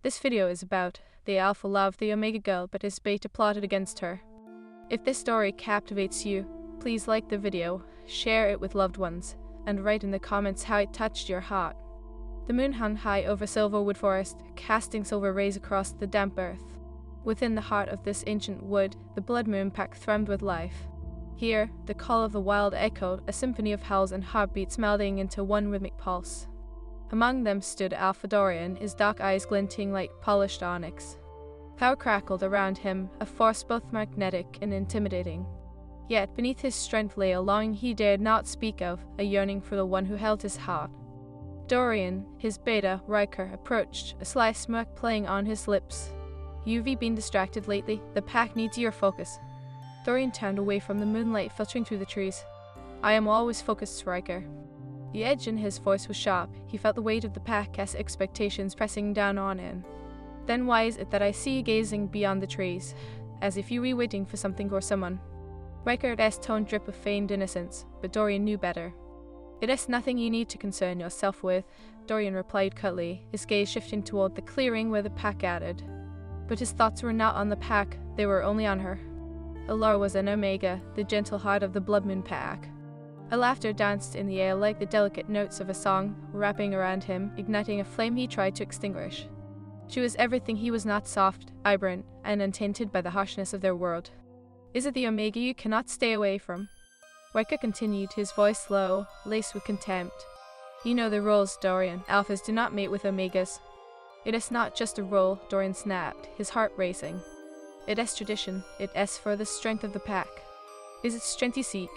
This video is about the alpha loved the Omega girl, but his beta plotted against her. If this story captivates you, please like the video, share it with loved ones, and write in the comments how it touched your heart. The moon hung high over Silverwood Forest, casting silver rays across the damp earth. Within the heart of this ancient wood, the blood moon pack thrummed with life. Here, the call of the wild echoed, a symphony of howls and heartbeats melding into one rhythmic pulse. Among them stood Alpha Dorian, his dark eyes glinting like polished onyx. Power crackled around him, a force both magnetic and intimidating. Yet beneath his strength lay a longing he dared not speak of, a yearning for the one who held his heart. Dorian, his beta, Riker, approached, a sly smirk playing on his lips. "You've been distracted lately. The pack needs your focus." Dorian turned away from the moonlight filtering through the trees. "I am always focused, Riker." The edge in his voice was sharp. He felt the weight of the pack's expectations pressing down on him. "Then why is it that I see you gazing beyond the trees, as if you were waiting for something or someone?" Riker's tone dripped with feigned innocence, but Dorian knew better. "It is nothing you need to concern yourself with," Dorian replied curtly, his gaze shifting toward the clearing where the pack gathered. But his thoughts were not on the pack, they were only on her. Alara was an Omega, the gentle heart of the Blood Moon pack. A laughter danced in the air like the delicate notes of a song, wrapping around him, igniting a flame he tried to extinguish. She was everything he was not, soft, vibrant, and untainted by the harshness of their world. "Is it the Omega you cannot stay away from?" Riker continued, his voice low, laced with contempt. "You know the rules, Dorian. Alphas do not mate with Omegas." "It is not just a rule," Dorian snapped, his heart racing. "It is tradition. It is for the strength of the pack." "Is it strength you seek?"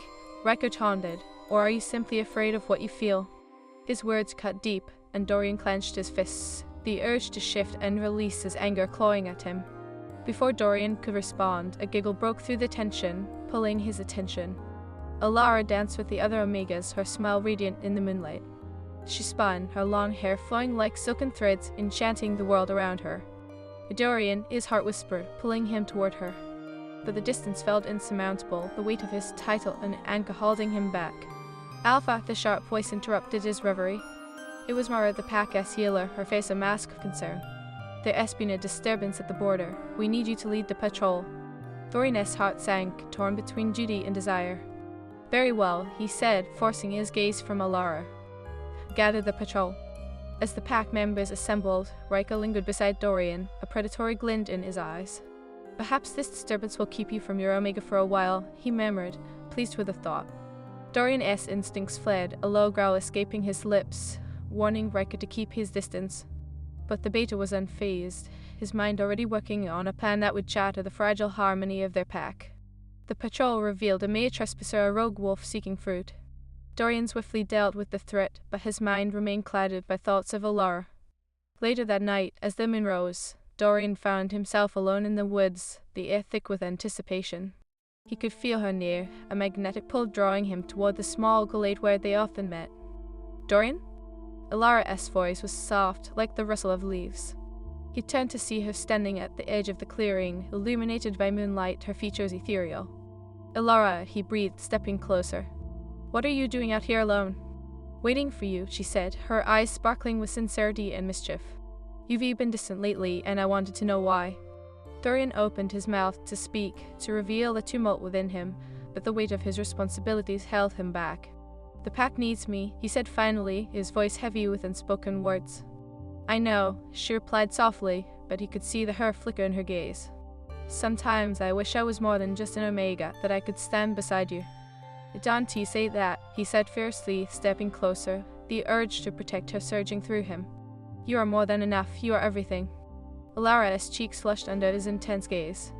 Riker taunted. "Or are you simply afraid of what you feel?" His words cut deep, and Dorian clenched his fists, the urge to shift and release his anger clawing at him. Before Dorian could respond, a giggle broke through the tension, pulling his attention. Alara danced with the other Omegas, her smile radiant in the moonlight. She spun, her long hair flowing like silken threads, enchanting the world around her. Dorian, his heart whispered, pulling him toward her. But the distance felt insurmountable, the weight of his title and anchor holding him back. "Alpha," the sharp voice interrupted his reverie. It was Mara, the pack's healer, her face a mask of concern. "There has been a disturbance at the border. We need you to lead the patrol." Dorian's heart sank, torn between duty and desire. "Very well," he said, forcing his gaze from Alara. "Gather the patrol." As the pack members assembled, Riker lingered beside Dorian, a predatory glint in his eyes. "Perhaps this disturbance will keep you from your Omega for a while," he murmured, pleased with the thought. Dorian's instincts fled, a low growl escaping his lips, warning Riker to keep his distance. But the beta was unfazed, his mind already working on a plan that would shatter the fragile harmony of their pack. The patrol revealed a mere trespasser, a rogue wolf seeking fruit. Dorian swiftly dealt with the threat, but his mind remained clouded by thoughts of Alara. Later that night, as the moon rose, Dorian found himself alone in the woods, the air thick with anticipation. He could feel her near, a magnetic pull drawing him toward the small glade where they often met. "Dorian?" Alara's voice was soft, like the rustle of leaves. He turned to see her standing at the edge of the clearing, illuminated by moonlight, her features ethereal. "Alara," he breathed, stepping closer. "What are you doing out here alone?" "Waiting for you," she said, her eyes sparkling with sincerity and mischief. "You've been distant lately, and I wanted to know why." Dorian opened his mouth to speak, to reveal the tumult within him, but the weight of his responsibilities held him back. "The pack needs me," he said finally, his voice heavy with unspoken words. "I know," she replied softly, but he could see the hurt flicker in her gaze. "Sometimes I wish I was more than just an Omega, that I could stand beside you." "Don't you say that," he said fiercely, stepping closer, the urge to protect her surging through him. "You are more than enough, you are everything." Alara's cheeks flushed under his intense gaze.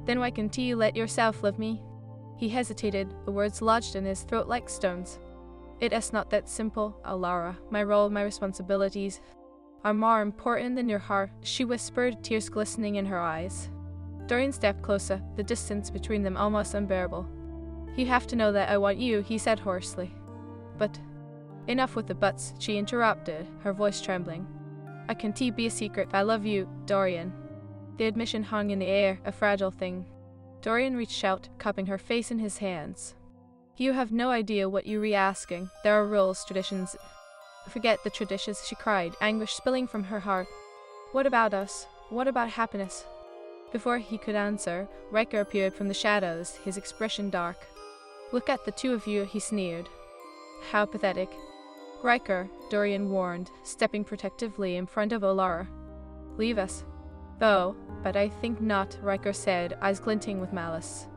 "Then why can't you let yourself love me?" He hesitated, the words lodged in his throat like stones. "It is not that simple, Alara. My role, my responsibilities are more important than your heart," she whispered, tears glistening in her eyes. Dorian stepped closer, the distance between them almost unbearable. "You have to know that I want you," he said hoarsely. "But—" "Enough with the buts," she interrupted, her voice trembling. "I can't be a secret. I love you, Dorian." The admission hung in the air, a fragile thing. Dorian reached out, cupping her face in his hands. "You have no idea what you're re-asking. There are rules, traditions." "Forget the traditions," she cried, anguish spilling from her heart. What about us? What about happiness? Before he could answer, Riker appeared from the shadows, his expression dark. Look at the two of you, he sneered. How pathetic. Riker, Dorian warned, stepping protectively in front of Alara. Leave us. Oh, but I think not, Riker said, eyes glinting with malice.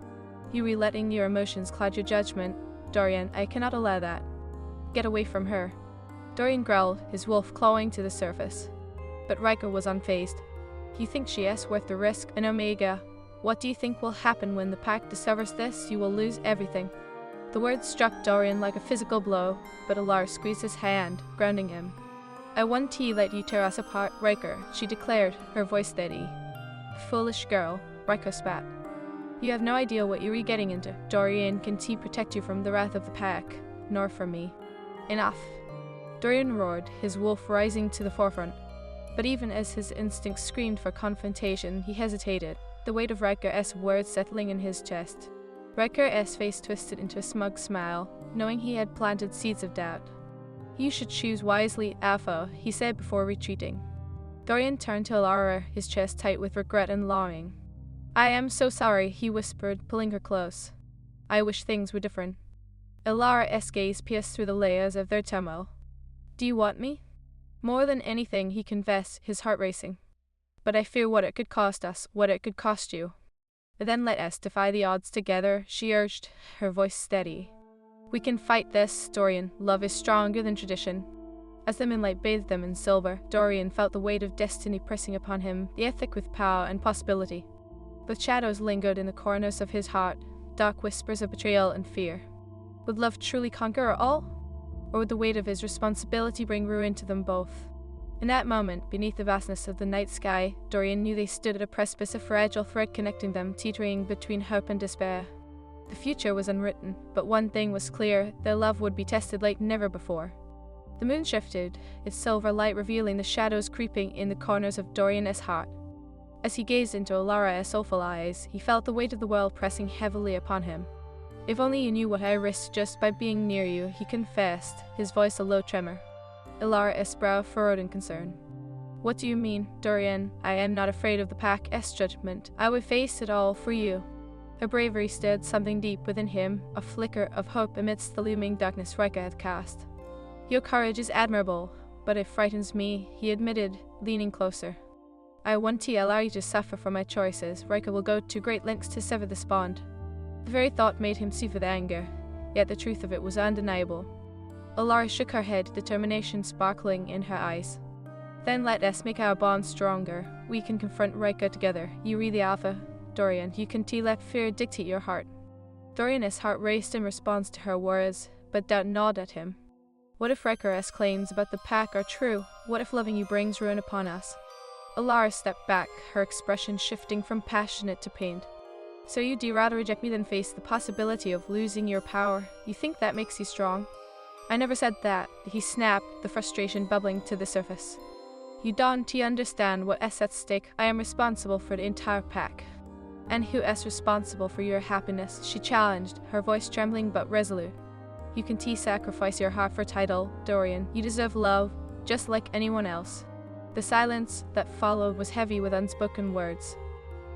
You are letting your emotions cloud your judgment. Dorian, I cannot allow that. Get away from her. Dorian growled, his wolf clawing to the surface. But Riker was unfazed. You think she is worth the risk, an Omega? What do you think will happen when the pack discovers this? You will lose everything. The words struck Dorian like a physical blow, but Alara squeezed his hand, grounding him. I won't let you tear us apart, Riker, she declared, her voice steady. Foolish girl, Riker spat. You have no idea what you are getting into. Dorian can protect you from the wrath of the pack, nor from me. Enough. Dorian roared, his wolf rising to the forefront. But even as his instincts screamed for confrontation, he hesitated, the weight of Riker's words settling in his chest. Riker's face twisted into a smug smile, knowing he had planted seeds of doubt. You should choose wisely, Alpha, he said before retreating. Dorian turned to Alara, his chest tight with regret and longing. I am so sorry, he whispered, pulling her close. I wish things were different. Alara's gaze pierced through the layers of their turmoil. Do you want me? More than anything, he confessed, his heart racing. But I fear what it could cost us, what it could cost you. Then let us defy the odds together, she urged, her voice steady. We can fight this, Dorian. Love is stronger than tradition. As the moonlight bathed them in silver, Dorian felt the weight of destiny pressing upon him, the air thick with power and possibility. But shadows lingered in the corners of his heart, dark whispers of betrayal and fear. Would love truly conquer all? Or would the weight of his responsibility bring ruin to them both? In that moment, beneath the vastness of the night sky, Dorian knew they stood at a precipice, a fragile thread connecting them, teetering between hope and despair. The future was unwritten, but one thing was clear, their love would be tested like never before. The moon shifted, its silver light revealing the shadows creeping in the corners of Dorian's heart. As he gazed into Alara's soulful eyes, he felt the weight of the world pressing heavily upon him. If only you knew what I risked just by being near you, he confessed, his voice a low tremor. Alara's brow furrowed in concern. What do you mean, Dorian? I am not afraid of the pack's judgment. I would face it all for you. Her bravery stirred something deep within him, a flicker of hope amidst the looming darkness Riker had cast. Your courage is admirable, but it frightens me, he admitted, leaning closer. I won't allow you to suffer for my choices. Riker will go to great lengths to sever this bond. The very thought made him seethe with anger, yet the truth of it was undeniable. Alara shook her head, determination sparkling in her eyes. Then let us make our bond stronger. We can confront Riker together. You read the Alpha. Dorian, you can let fear dictate your heart. Dorian's heart raced in response to her words, but doubt gnawed at him. What if Riker's claims about the pack are true? What if loving you brings ruin upon us? Alara stepped back, her expression shifting from passionate to pained. So you'd rather reject me than face the possibility of losing your power? You think that makes you strong? I never said that, he snapped, the frustration bubbling to the surface. You don't understand what is at stake. I am responsible for the entire pack. And who is responsible for your happiness? She challenged, her voice trembling but resolute. You can sacrifice your heart for title, Dorian. You deserve love, just like anyone else. The silence that followed was heavy with unspoken words.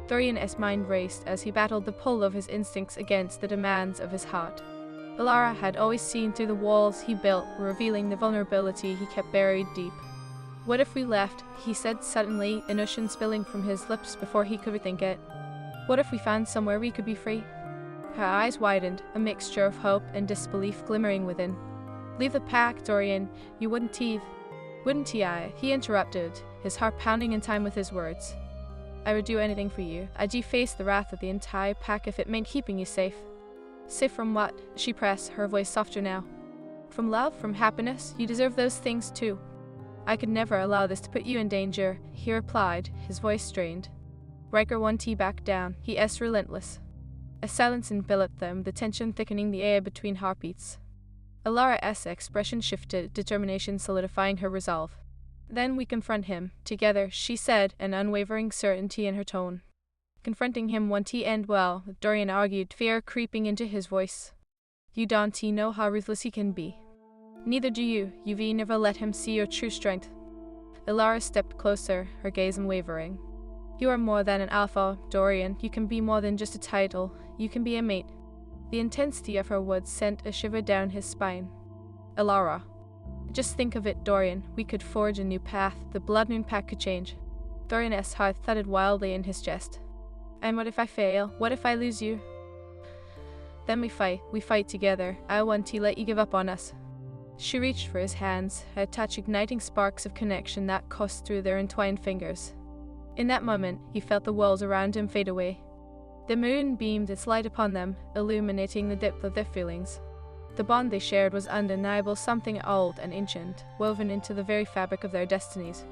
Dorian's mind raced as he battled the pull of his instincts against the demands of his heart. Alara had always seen through the walls he built, revealing the vulnerability he kept buried deep. What if we left? He said suddenly, an ocean spilling from his lips before he could rethink it. What if we found somewhere we could be free? Her eyes widened, a mixture of hope and disbelief glimmering within. Leave the pack, Dorian. You wouldn't I? He interrupted, his heart pounding in time with his words. I would do anything for you. I'd face the wrath of the entire pack if it meant keeping you safe. Safe from what? She pressed, her voice softer now. From love, from happiness, you deserve those things too. I could never allow this to put you in danger, he replied, his voice strained. Riker back down, he is relentless. A silence enveloped them, the tension thickening the air between heartbeats. Alara's expression shifted, determination solidifying her resolve. Then we confront him, together, she said, an unwavering certainty in her tone. Confronting him won't end well, Dorian argued, fear creeping into his voice. You don't know how ruthless he can be. Neither do you. You've never let him see your true strength. Alara stepped closer, her gaze unwavering. You are more than an alpha, Dorian. You can be more than just a title. You can be a mate. The intensity of her words sent a shiver down his spine. Alara. Just think of it, Dorian. We could forge a new path. The Blood Moon Pact could change. Dorian's heart thudded wildly in his chest. And what if I fail? What if I lose you? Then we fight. We fight together. I won't let you give up on us. She reached for his hands, her touch igniting sparks of connection that coursed through their entwined fingers. In that moment, he felt the walls around him fade away. The moon beamed its light upon them, illuminating the depth of their feelings. The bond they shared was undeniable, something old and ancient, woven into the very fabric of their destinies.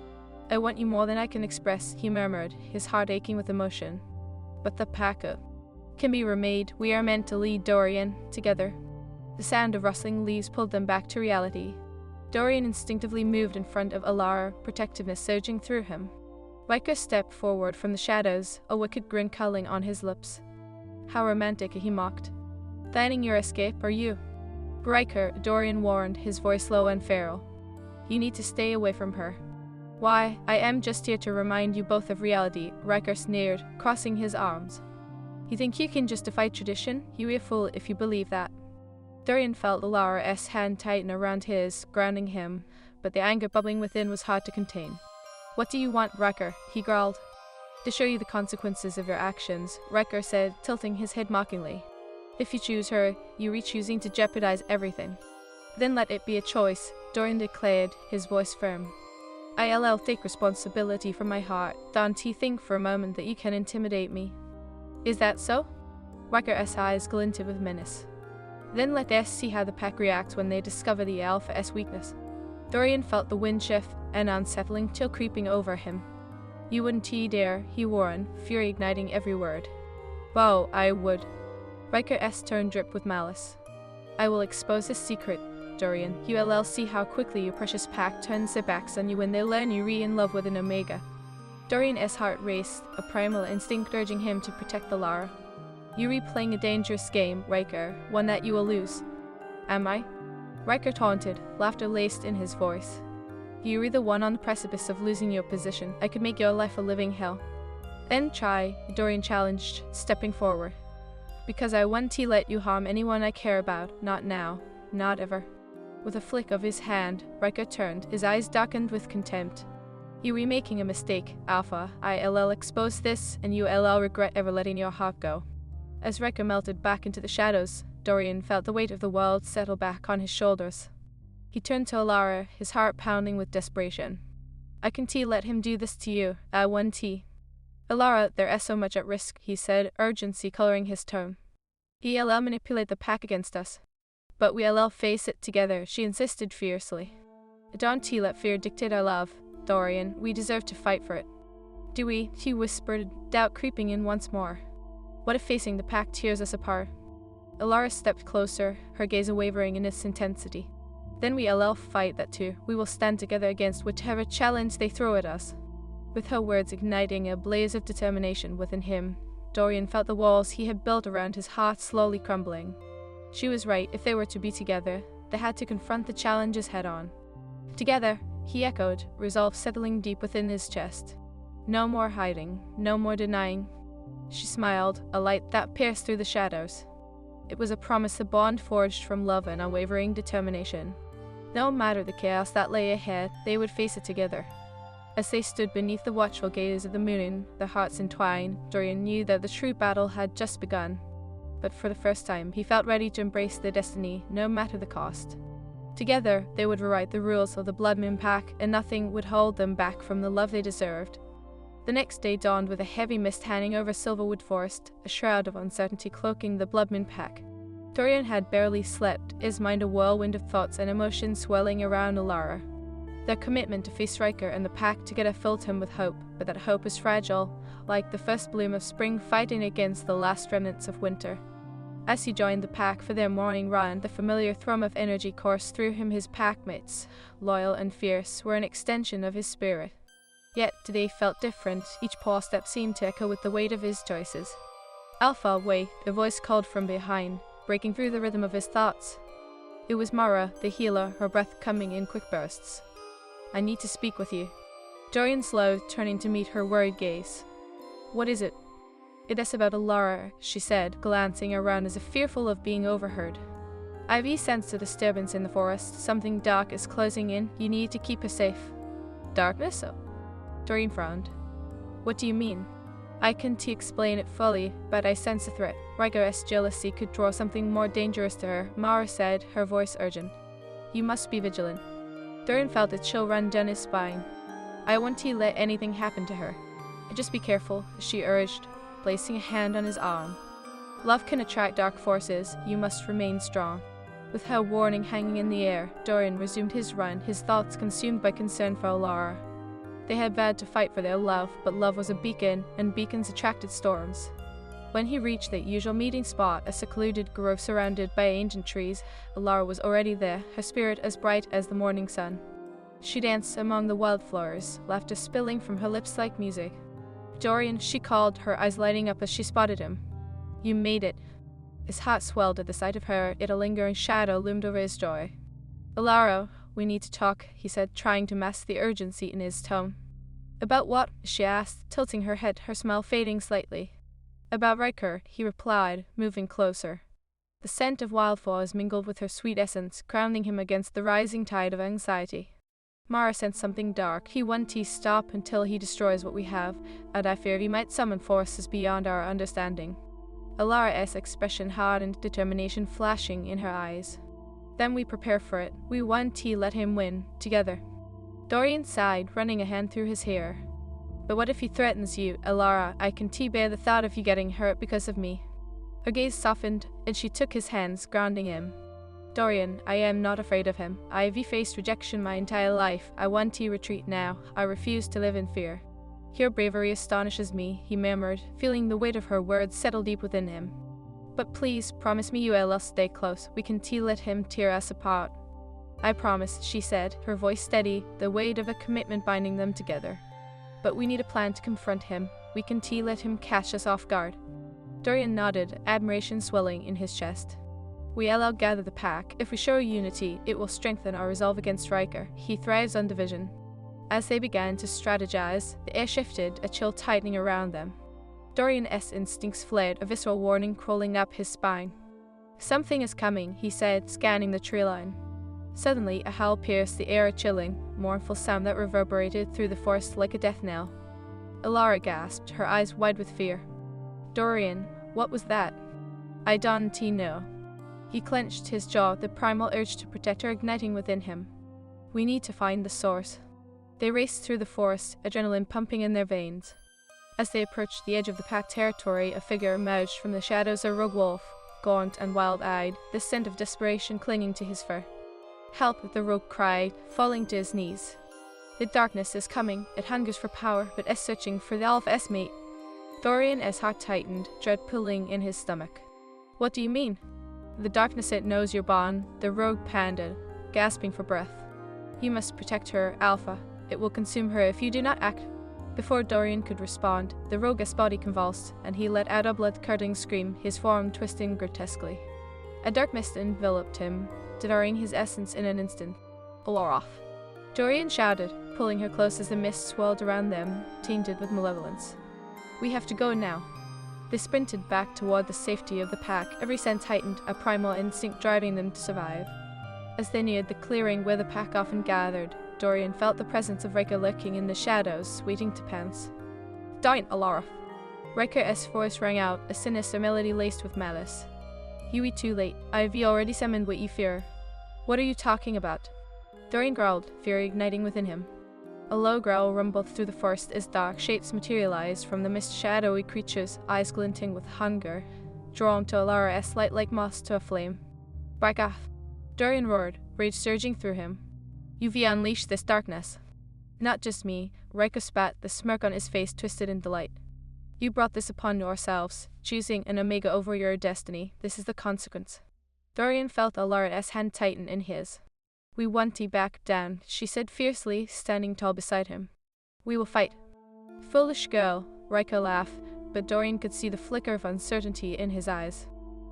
I want you more than I can express, he murmured, his heart aching with emotion. But the pact can be remade. We are meant to lead, Dorian, together. The sound of rustling leaves pulled them back to reality. Dorian instinctively moved in front of Alara, protectiveness surging through him. Riker stepped forward from the shadows, a wicked grin curling on his lips. How romantic, he mocked. Planning your escape, are you? Riker, Dorian warned, his voice low and feral. You need to stay away from her. Why, I am just here to remind you both of reality, Riker sneered, crossing his arms. You think you can justify tradition? You're a fool if you believe that. Dorian felt Alara's hand tighten around his, grounding him, but the anger bubbling within was hard to contain. What do you want, Riker? He growled. To show you the consequences of your actions, Riker said, tilting his head mockingly. If you choose her, you are choosing to jeopardize everything. Then let it be a choice, Dorian declared, his voice firm. I'll take responsibility for my heart. Don't you think for a moment that you can intimidate me? Is that so? Riker's eyes glinted with menace. Then let us see how the pack reacts when they discover the Alpha's weakness. Dorian felt the wind shift, an unsettling chill creeping over him. You wouldn't dare, he warned, fury igniting every word. Bo, I would. Riker's tone dripped with malice. I will expose his secret, Dorian. You'll see how quickly your precious pack turns their backs on you when they learn you're in love with an Omega. Dorian's heart raced, a primal instinct urging him to protect the Lara. You're replaying a dangerous game, Riker, one that you will lose. Am I? Riker taunted, laughter laced in his voice. You're the one on the precipice of losing your position. I could make your life a living hell. Then try, Dorian challenged, stepping forward. Because I won't let you harm anyone I care about, not now, not ever. With a flick of his hand, Riker turned, his eyes darkened with contempt. You were making a mistake, Alpha. I'll expose this, and you'll regret ever letting your heart go. As Riker melted back into the shadows, Dorian felt the weight of the world settle back on his shoulders. He turned to Alara, his heart pounding with desperation. I can't let him do this to you. I won't. Alara, there is so much at risk, he said, urgency coloring his tone. He'll manipulate the pack against us. But we'll face it together, she insisted fiercely. Don't let fear dictate our love, Dorian. We deserve to fight for it. Do we? He whispered, doubt creeping in once more. What if facing the pack tears us apart? Alara stepped closer, her gaze wavering in its intensity. Then we'll fight that too. We will stand together against whichever challenge they throw at us. With her words igniting a blaze of determination within him, Dorian felt the walls he had built around his heart slowly crumbling. She was right. If they were to be together, they had to confront the challenges head-on. Together, he echoed, resolve settling deep within his chest. No more hiding, no more denying. She smiled, a light that pierced through the shadows. It was a promise, a bond forged from love and unwavering determination. No matter the chaos that lay ahead, they would face it together. As they stood beneath the watchful gaze of the moon, their hearts entwined, Dorian knew that the true battle had just begun. But for the first time, he felt ready to embrace their destiny, no matter the cost. Together, they would rewrite the rules of the Blood Moon Pact, and nothing would hold them back from the love they deserved. The next day dawned with a heavy mist hanging over Silverwood Forest, a shroud of uncertainty cloaking the Blood Moon Pact. Dorian had barely slept, his mind a whirlwind of thoughts and emotions swirling around Alara. Their commitment to face Riker and the pack together filled him with hope, but that hope was fragile, like the first bloom of spring fighting against the last remnants of winter. As he joined the pack for their morning run, the familiar thrum of energy coursed through him. His packmates, loyal and fierce, were an extension of his spirit. Yet today felt different, each paw step seemed to echo with the weight of his choices. Alpha, wait, a voice called from behind, breaking through the rhythm of his thoughts. It was Mara, the healer, her breath coming in quick bursts. I need to speak with you. Dorian slowed, turning to meet her worried gaze. What is it? It is about Alara, she said, glancing around as if fearful of being overheard. Ivy sensed a disturbance in the forest. Something dark is closing in. You need to keep her safe. Darkness? Oh. Dorian frowned. What do you mean? I can't explain it fully, but I sense a threat. Riker's jealousy could draw something more dangerous to her, Mara said, her voice urgent. You must be vigilant. Dorian felt a chill run down his spine. I won't let anything happen to her. Just be careful, she urged, placing a hand on his arm. Love can attract dark forces. You must remain strong. With her warning hanging in the air, Dorian resumed his run, his thoughts consumed by concern for Alara. They had vowed to fight for their love, but love was a beacon, and beacons attracted storms. When he reached the usual meeting spot, a secluded grove surrounded by ancient trees, Alara was already there, her spirit as bright as the morning sun. She danced among the wildflowers, laughter spilling from her lips like music. Dorian, she called, her eyes lighting up as she spotted him. You made it. His heart swelled at the sight of her, yet a lingering shadow loomed over his joy. Alara, we need to talk, he said, trying to mask the urgency in his tone. About what? She asked, tilting her head, her smile fading slightly. About Riker, he replied, moving closer. The scent of wildflowers mingled with her sweet essence, grounding him against the rising tide of anxiety. Mara sensed something dark. He won't stop until he destroys what we have, and I fear he might summon forces beyond our understanding. Alara's expression hardened, determination flashing in her eyes. Then we prepare for it. We won't let him win, together. Dorian sighed, running a hand through his hair. But what if he threatens you, Alara? I can bear the thought of you getting hurt because of me. Her gaze softened, and she took his hands, grounding him. Dorian, I am not afraid of him. I have faced rejection my entire life. I want to retreat now. I refuse to live in fear. Your bravery astonishes me, he murmured, feeling the weight of her words settle deep within him. But please, promise me you will stay close. We can let him tear us apart. I promise, she said, her voice steady, the weight of a commitment binding them together. But we need a plan to confront him. We can let him catch us off guard. Dorian nodded, admiration swelling in his chest. We all gather the pack. If we show unity, it will strengthen our resolve against Riker. He thrives on division. As they began to strategize, the air shifted, a chill tightening around them. Dorian's instincts flared, a visceral warning crawling up his spine. Something is coming, he said, scanning the tree line. Suddenly, a howl pierced the air, a chilling, mournful sound that reverberated through the forest like a death knell. Alara gasped, her eyes wide with fear. Dorian, what was that? I don't know. He clenched his jaw, the primal urge to protect her igniting within him. We need to find the source. They raced through the forest, adrenaline pumping in their veins. As they approached the edge of the pack territory, a figure emerged from the shadows, a rogue wolf, gaunt and wild-eyed, the scent of desperation clinging to his fur. Help, the rogue cried, falling to his knees. The darkness is coming. It hungers for power, but is searching for the Alpha's mate. Dorian's heart tightened, dread pulling in his stomach. What do you mean? The darkness, it knows you're born, the rogue panted, gasping for breath. You must protect her, Alpha. It will consume her if you do not act. Before Dorian could respond, the rogue's body convulsed, and he let out a blood-curdling scream, his form twisting grotesquely. A dark mist enveloped him, devouring his essence in an instant. Alara. Dorian shouted, pulling her close as the mist swirled around them, tainted with malevolence. We have to go now. They sprinted back toward the safety of the pack, every sense heightened, a primal instinct driving them to survive. As they neared the clearing where the pack often gathered, Dorian felt the presence of Riker lurking in the shadows, waiting to pounce. Don't, Alara. Riker's voice rang out, a sinister melody laced with malice. You were too late. I have already summoned what you fear. What are you talking about? Dorian growled, fear igniting within him. A low growl rumbled through the forest as dark shapes materialized from the mist, shadowy creatures, eyes glinting with hunger, drawn to Alara's light like moss to a flame. Back off. Dorian roared, rage surging through him. You've unleashed this darkness. Not just me, Riker spat, the smirk on his face twisted in delight. You brought this upon yourselves, choosing an Omega over your destiny. This is the consequence. Dorian felt Alara's hand tighten in his. We want to back down, she said fiercely, standing tall beside him. We will fight. Foolish girl, Riker laughed, but Dorian could see the flicker of uncertainty in his eyes.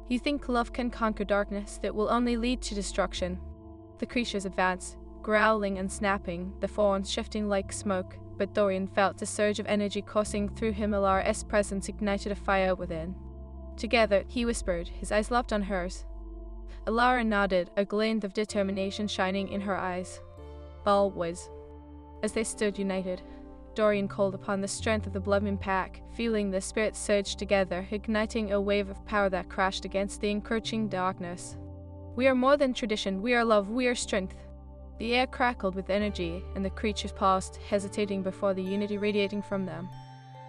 You think love can conquer darkness? That will only lead to destruction. The creatures advanced, growling and snapping, the fawns shifting like smoke, but Dorian felt a surge of energy coursing through him. Alara's presence ignited a fire within. Together, he whispered, his eyes locked on hers. Alara nodded, a glint of determination shining in her eyes. Always. As they stood united, Dorian called upon the strength of the blooming pack, feeling the spirits surge together, igniting a wave of power that crashed against the encroaching darkness. We are more than tradition, we are love, we are strength. The air crackled with energy, and the creatures paused, hesitating before the unity radiating from them.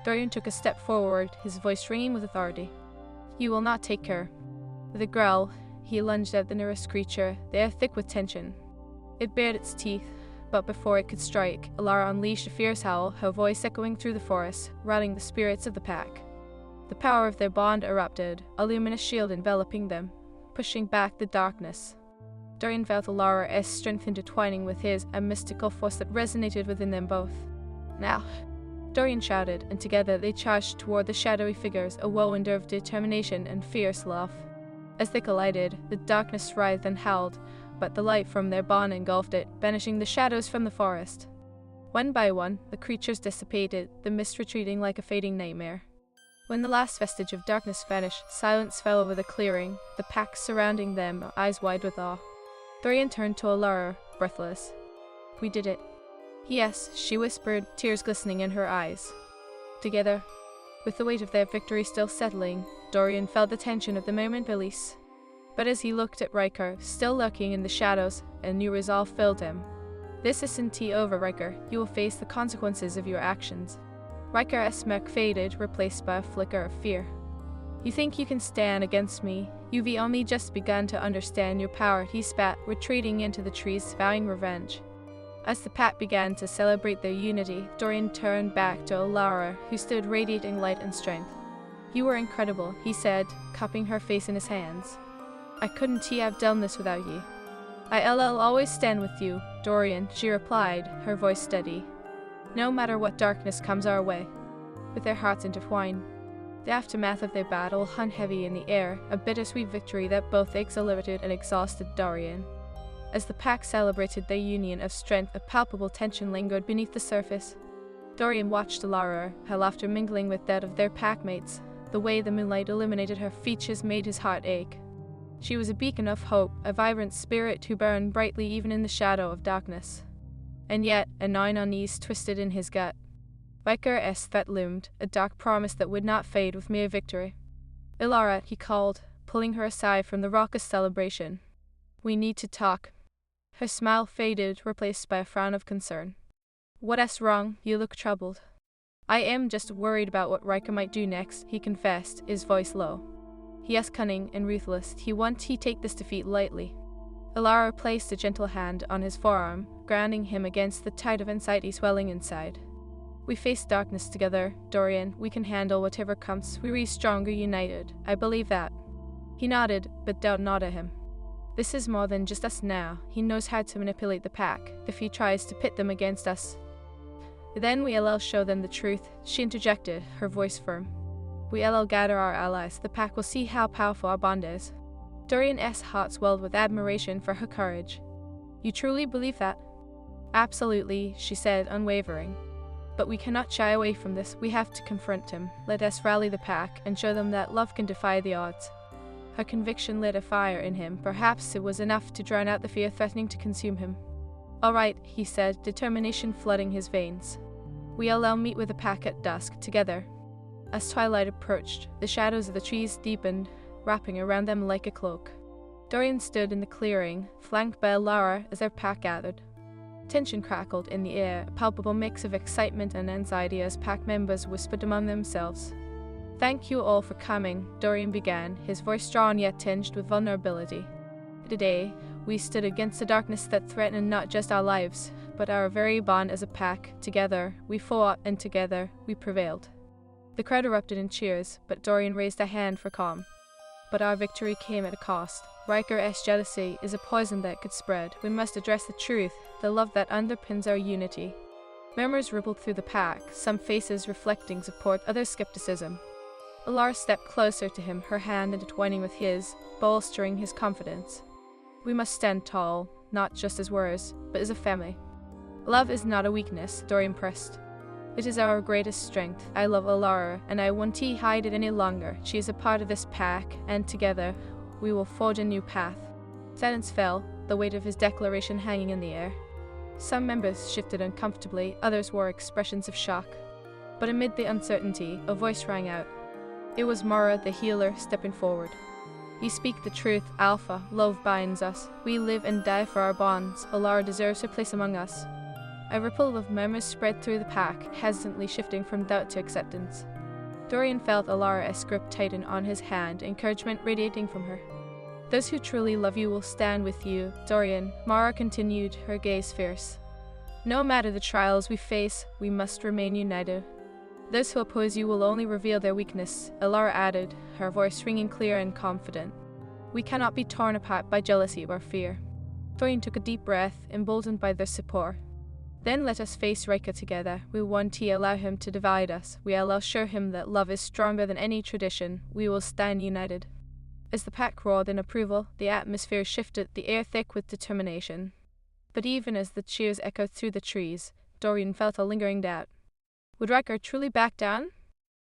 Dorian took a step forward, his voice ringing with authority. You will not take her. With a growl, he lunged at the nearest creature, the air thick with tension. It bared its teeth, but before it could strike, Alara unleashed a fierce howl, her voice echoing through the forest, routing the spirits of the pack. The power of their bond erupted, a luminous shield enveloping them, pushing back the darkness. Dorian felt Alara's strength intertwining with his, a mystical force that resonated within them both. Now! Dorian shouted, and together they charged toward the shadowy figures, a whirlwind of determination and fierce love. As they collided, the darkness writhed and howled, but the light from their bond engulfed it, banishing the shadows from the forest. One by one, the creatures dissipated, the mist retreating like a fading nightmare. When the last vestige of darkness vanished, silence fell over the clearing, the pack surrounding them, eyes wide with awe. Dorian turned to Alara, breathless. We did it. Yes, she whispered, tears glistening in her eyes. Together, with the weight of their victory still settling, Dorian felt the tension of the moment release. But as he looked at Riker, still lurking in the shadows, a new resolve filled him. This isn't over, Riker. You will face the consequences of your actions. Riker's smirk faded, replaced by a flicker of fear. You think you can stand against me? You've only just begun to understand your power, he spat, retreating into the trees, vowing revenge. As the pack began to celebrate their unity, Dorian turned back to Alara, who stood radiating light and strength. You were incredible, he said, cupping her face in his hands. I couldn't have done this without you. I'll always stand with you, Dorian, she replied, her voice steady. No matter what darkness comes our way. With their hearts intertwined, the aftermath of their battle hung heavy in the air, a bittersweet victory that both exhilarated and exhausted Dorian. As the pack celebrated their union of strength, a palpable tension lingered beneath the surface. Dorian watched Alara, her laughter mingling with that of their packmates. The way the moonlight illuminated her features made his heart ache. She was a beacon of hope, a vibrant spirit who burned brightly even in the shadow of darkness. And yet, a gnawing unease twisted in his gut. Riker's threat loomed, a dark promise that would not fade with mere victory. Alara, he called, pulling her aside from the raucous celebration. We need to talk. Her smile faded, replaced by a frown of concern. What's wrong? You look troubled. I am just worried about what Riker might do next, he confessed, his voice low. He is cunning and ruthless. He won't take this defeat lightly. Alara placed a gentle hand on his forearm, grounding him against the tide of anxiety swelling inside. We face darkness together, Dorian. We can handle whatever comes. We're stronger united. I believe that. He nodded, but doubt not at him. This is more than just us now. He knows how to manipulate the pack, if he tries to pit them against us. Then we'll show them the truth, she interjected, her voice firm. We'll gather our allies. The pack will see how powerful our bond is. Dorian's heart swelled with admiration for her courage. You truly believe that? Absolutely, she said, unwavering. But we cannot shy away from this. We have to confront him. Let us rally the pack and show them that love can defy the odds. Her conviction lit a fire in him. Perhaps it was enough to drown out the fear threatening to consume him. All right, he said, determination flooding his veins. We'll meet with the pack at dusk, together. As twilight approached, the shadows of the trees deepened, wrapping around them like a cloak. Dorian stood in the clearing, flanked by Alara as their pack gathered. Tension crackled in the air, a palpable mix of excitement and anxiety as pack members whispered among themselves. Thank you all for coming, Dorian began, his voice strong yet tinged with vulnerability. Today, we stood against the darkness that threatened not just our lives, but our very bond as a pack. Together, we fought, and together, we prevailed. The crowd erupted in cheers, but Dorian raised a hand for calm. But our victory came at a cost. Riker's jealousy is a poison that could spread. We must address the truth, the love that underpins our unity. Murmurs rippled through the pack, some faces reflecting support, others skepticism. Alara stepped closer to him, her hand intertwining with his, bolstering his confidence. We must stand tall, not just as warriors, but as a family. Love is not a weakness, Dorian pressed. It is our greatest strength. I love Alara, and I won't hide it any longer. She is a part of this pack, and together we will forge a new path." Silence fell, the weight of his declaration hanging in the air. Some members shifted uncomfortably, others wore expressions of shock. But amid the uncertainty, a voice rang out. It was Mara, the healer, stepping forward. "You speak the truth, Alpha. Love binds us. We live and die for our bonds. Alara deserves her place among us." A ripple of murmurs spread through the pack, hesitantly shifting from doubt to acceptance. Dorian felt Alara's grip tighten on his hand, encouragement radiating from her. "Those who truly love you will stand with you, Dorian," Mara continued, her gaze fierce. "No matter the trials we face, we must remain united. Those who oppose you will only reveal their weakness," Alara added, her voice ringing clear and confident. "We cannot be torn apart by jealousy or fear." Dorian took a deep breath, emboldened by their support. "Then let us face Rika together. We won't allow him to divide us. We will assure him that love is stronger than any tradition. We will stand united." As the pack roared in approval, the atmosphere shifted, the air thick with determination. But even as the cheers echoed through the trees, Dorian felt a lingering doubt. Would Riker truly back down?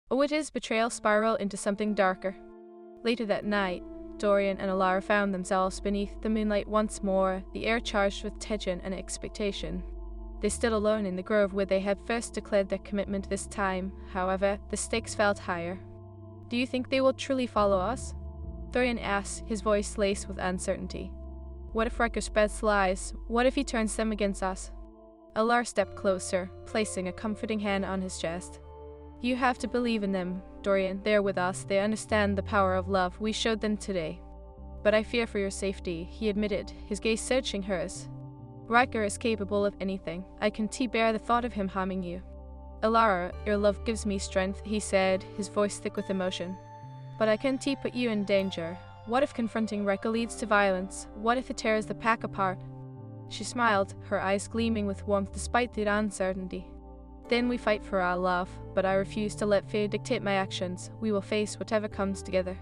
Or would his betrayal spiral into something darker? Later that night, Dorian and Alara found themselves beneath the moonlight once more, the air charged with tension and expectation. They stood alone in the grove where they had first declared their commitment. This time, however, the stakes felt higher. "Do you think they will truly follow us?" Dorian asked, his voice laced with uncertainty. "What if Riker spreads lies? What if he turns them against us?" Alara stepped closer, placing a comforting hand on his chest. "You have to believe in them, Dorian. They're with us. They understand the power of love. We showed them today. But I fear for your safety," he admitted, his gaze searching hers. "Riker is capable of anything. I can bear the thought of him harming you." "Alara, your love gives me strength," he said, his voice thick with emotion. "But I can't put you in danger. What if confronting Riker leads to violence? What if it tears the pack apart?" She smiled, her eyes gleaming with warmth despite the uncertainty. "Then we fight for our love, but I refuse to let fear dictate my actions. We will face whatever comes together."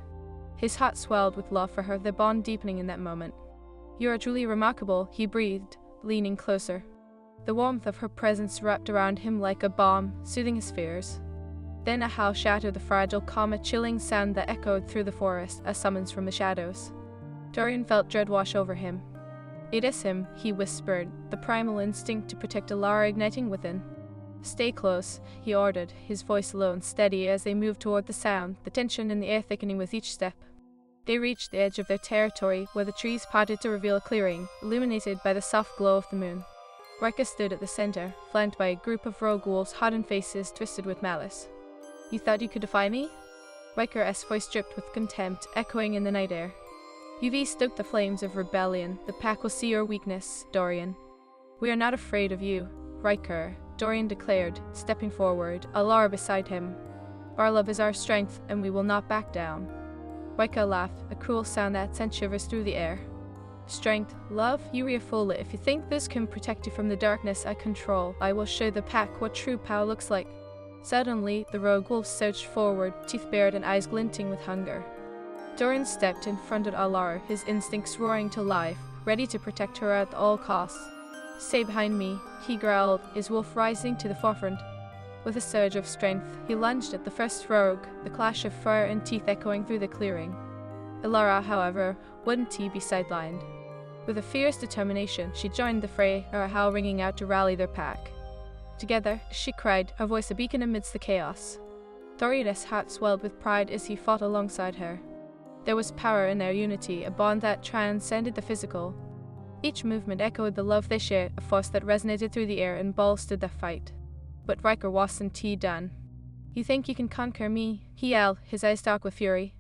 His heart swelled with love for her, their bond deepening in that moment. "You are truly remarkable," he breathed, leaning closer. The warmth of her presence wrapped around him like a balm, soothing his fears. Then a howl shattered the fragile calm, a chilling sound that echoed through the forest, a summons from the shadows. Dorian felt dread wash over him. "It is him," he whispered, the primal instinct to protect Alara igniting within. "Stay close," he ordered, his voice low and steady as they moved toward the sound, the tension in the air thickening with each step. They reached the edge of their territory, where the trees parted to reveal a clearing, illuminated by the soft glow of the moon. Riker stood at the center, flanked by a group of rogue wolves, hardened faces twisted with malice. "You thought you could defy me?" Riker's voice dripped with contempt, echoing in the night air. "You've stoked the flames of rebellion. The pack will see your weakness, Dorian." "We are not afraid of you, Riker," Dorian declared, stepping forward, Alara beside him. "Our love is our strength, and we will not back down." Riker laughed, a cruel sound that sent shivers through the air. "Strength, love, you are fool. If you think this can protect you from the darkness I control, I will show the pack what true power looks like." Suddenly, the rogue wolf surged forward, teeth bared and eyes glinting with hunger. Dorian stepped in front of Alara, his instincts roaring to life, ready to protect her at all costs. "Stay behind me," he growled, his wolf rising to the forefront. With a surge of strength, he lunged at the first rogue, the clash of fur and teeth echoing through the clearing. Alara, however, wouldn't be sidelined. With a fierce determination, she joined the fray, her howl ringing out to rally their pack. Together, she cried, her voice a beacon amidst the chaos. Dorian's heart swelled with pride as he fought alongside her. There was power in their unity, a bond that transcended the physical. Each movement echoed the love they shared, a force that resonated through the air and bolstered their fight. But Riker wasn't done. "You think you can conquer me?" he yelled, his eyes dark with fury.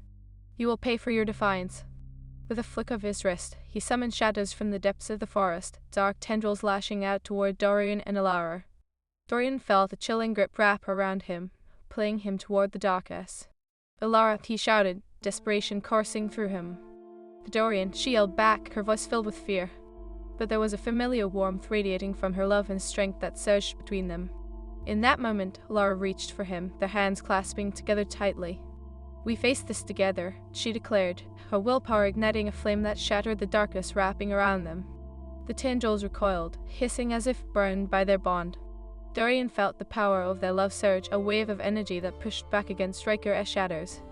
"You will pay for your defiance." With a flick of his wrist, he summoned shadows from the depths of the forest, dark tendrils lashing out toward Dorian and Alara. Dorian felt a chilling grip wrap around him, pulling him toward the darkness. "Alara," he shouted, desperation coursing through him. To Dorian, she yelled back, her voice filled with fear. But there was a familiar warmth radiating from her love and strength that surged between them. In that moment, Alara reached for him, their hands clasping together tightly. "We face this together," she declared, her willpower igniting a flame that shattered the darkness wrapping around them. The tendrils recoiled, hissing as if burned by their bond. Dorian felt the power of their love surge, a wave of energy that pushed back against Riker's shadows.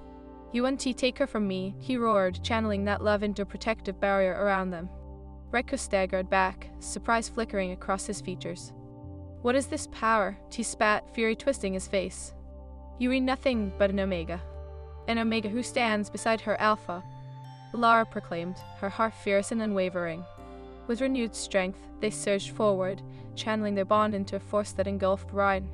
"You want to take her from me?" he roared, channeling that love into a protective barrier around them. Riker staggered back, surprise flickering across his features. "What is this power?" he spat, fury twisting his face. "You are nothing but an Omega. An Omega who stands beside her Alpha," Lara proclaimed, her heart fierce and unwavering. With renewed strength, they surged forward, channeling their bond into a force that engulfed Ryan.